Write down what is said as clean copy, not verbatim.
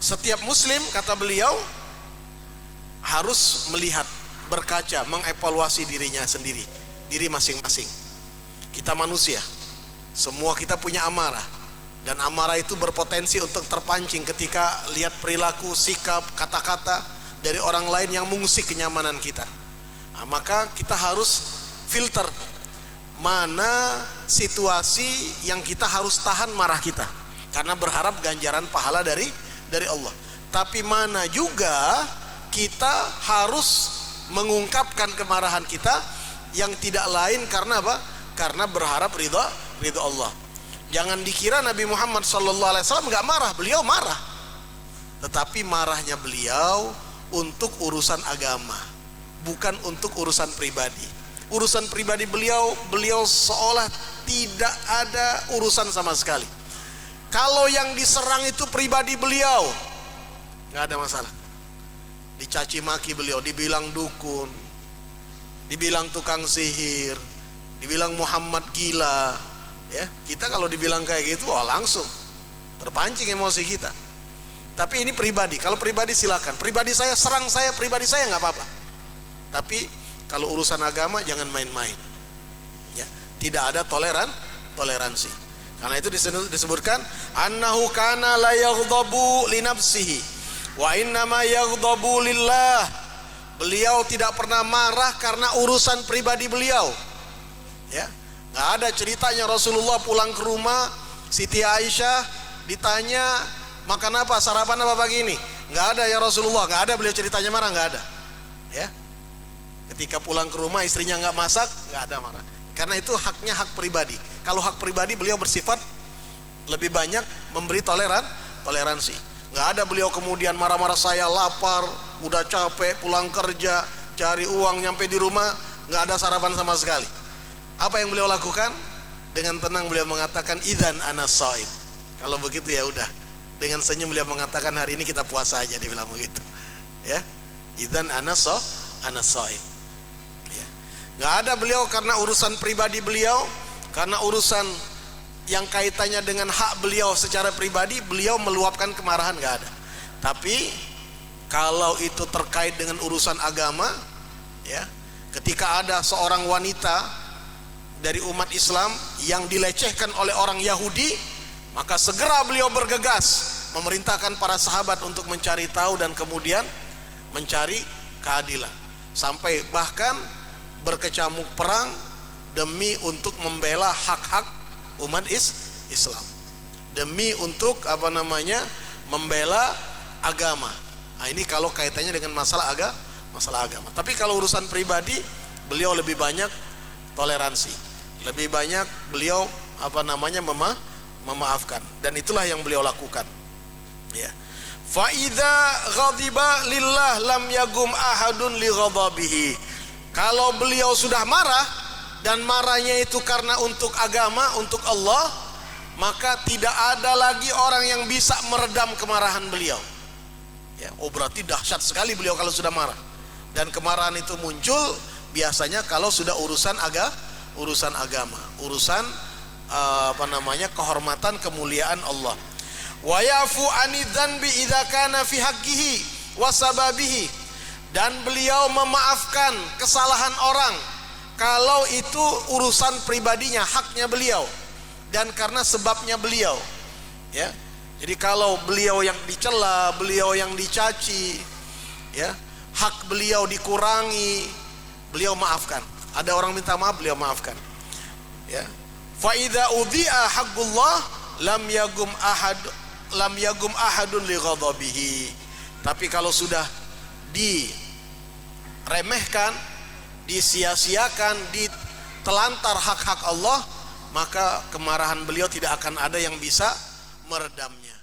Setiap muslim, kata beliau, harus melihat, berkaca, mengevaluasi dirinya sendiri, diri masing-masing. Kita manusia, semua kita punya amarah, dan amarah itu berpotensi untuk terpancing ketika lihat perilaku, sikap, kata-kata dari orang lain yang mengusik kenyamanan kita. Nah, maka kita harus filter mana situasi yang kita harus tahan marah kita, karena berharap ganjaran pahala dari Allah. Tapi mana juga kita harus mengungkapkan kemarahan kita yang tidak lain karena apa? Karena berharap ridha Allah. Jangan dikira Nabi Muhammad SAW nggak marah, beliau marah. Tetapi marahnya beliau untuk urusan agama, bukan untuk urusan pribadi. Urusan pribadi beliau seolah tidak ada urusan sama sekali. Kalau yang diserang itu pribadi beliau, nggak ada masalah. Dicaci maki beliau, dibilang dukun, dibilang tukang sihir, dibilang Muhammad gila. Ya, kita kalau dibilang kayak gitu, langsung terpancing emosi kita. Tapi ini pribadi. Kalau pribadi silakan. Pribadi saya serang saya, pribadi saya nggak apa-apa. Tapi kalau urusan agama jangan main-main. Ya, tidak ada toleransi. Karena itu disebutkan annahu kana la yaghdabu li nafsihi wa innama yaghdabu lillah. Beliau tidak pernah marah karena urusan pribadi beliau. Ya. Nggak ada ceritanya Rasulullah pulang ke rumah Siti Aisyah ditanya makan apa, sarapan apa pagi ini. Nggak ada ya Rasulullah, nggak ada beliau ceritanya marah, nggak ada. Ya, ketika pulang ke rumah istrinya nggak masak, nggak ada marah. Karena itu haknya hak pribadi. Kalau hak pribadi beliau bersifat lebih banyak memberi toleransi. Nggak ada beliau kemudian marah-marah, saya lapar, udah capek pulang kerja, cari uang, nyampe di rumah nggak ada sarapan sama sekali. Apa yang beliau lakukan? Dengan tenang beliau mengatakan idzan ana shaim. Kalau begitu ya udah. Dengan senyum beliau mengatakan hari ini kita puasa aja, dia bilang begitu. Ya. Idzan ana shaim. Ya. Nggak ada beliau karena urusan pribadi beliau, karena urusan yang kaitannya dengan hak beliau secara pribadi, beliau meluapkan kemarahan, nggak ada. Tapi kalau itu terkait dengan urusan agama, ya, ketika ada seorang wanita dari umat Islam yang dilecehkan oleh orang Yahudi, maka segera beliau bergegas memerintahkan para sahabat untuk mencari tahu dan kemudian mencari keadilan, sampai bahkan berkecamuk perang demi untuk membela hak-hak umat Islam, demi untuk membela agama. Nah, ini kalau kaitannya dengan masalah agama. Tapi kalau urusan pribadi beliau lebih banyak toleransi. Lebih banyak beliau memaafkan, dan itulah yang beliau lakukan. Ya. Fa idza ghadiba lillah lam yagum ahadun li ghadabihi. Kalau beliau sudah marah dan marahnya itu karena untuk agama, untuk Allah, maka tidak ada lagi orang yang bisa meredam kemarahan beliau. Ya, berarti dahsyat sekali beliau kalau sudah marah. Dan kemarahan itu muncul biasanya kalau sudah urusan agama, urusan kehormatan, kemuliaan Allah. Wa yafu anidzanbi idza kana fi haqqihi wa sababihi. Dan beliau memaafkan kesalahan orang kalau itu urusan pribadinya, haknya beliau, dan karena sebabnya beliau. Ya. Jadi kalau beliau yang dicela, beliau yang dicaci, ya, hak beliau dikurangi, beliau maafkan. Ada orang minta maaf, beliau maafkan. Ya. Fa idza udhi'a haqqullah lam yagum ahadun li ghadabihi. Tapi kalau sudah diremehkan, disia-siakan, ditelantar hak-hak Allah, maka kemarahan beliau tidak akan ada yang bisa meredamnya.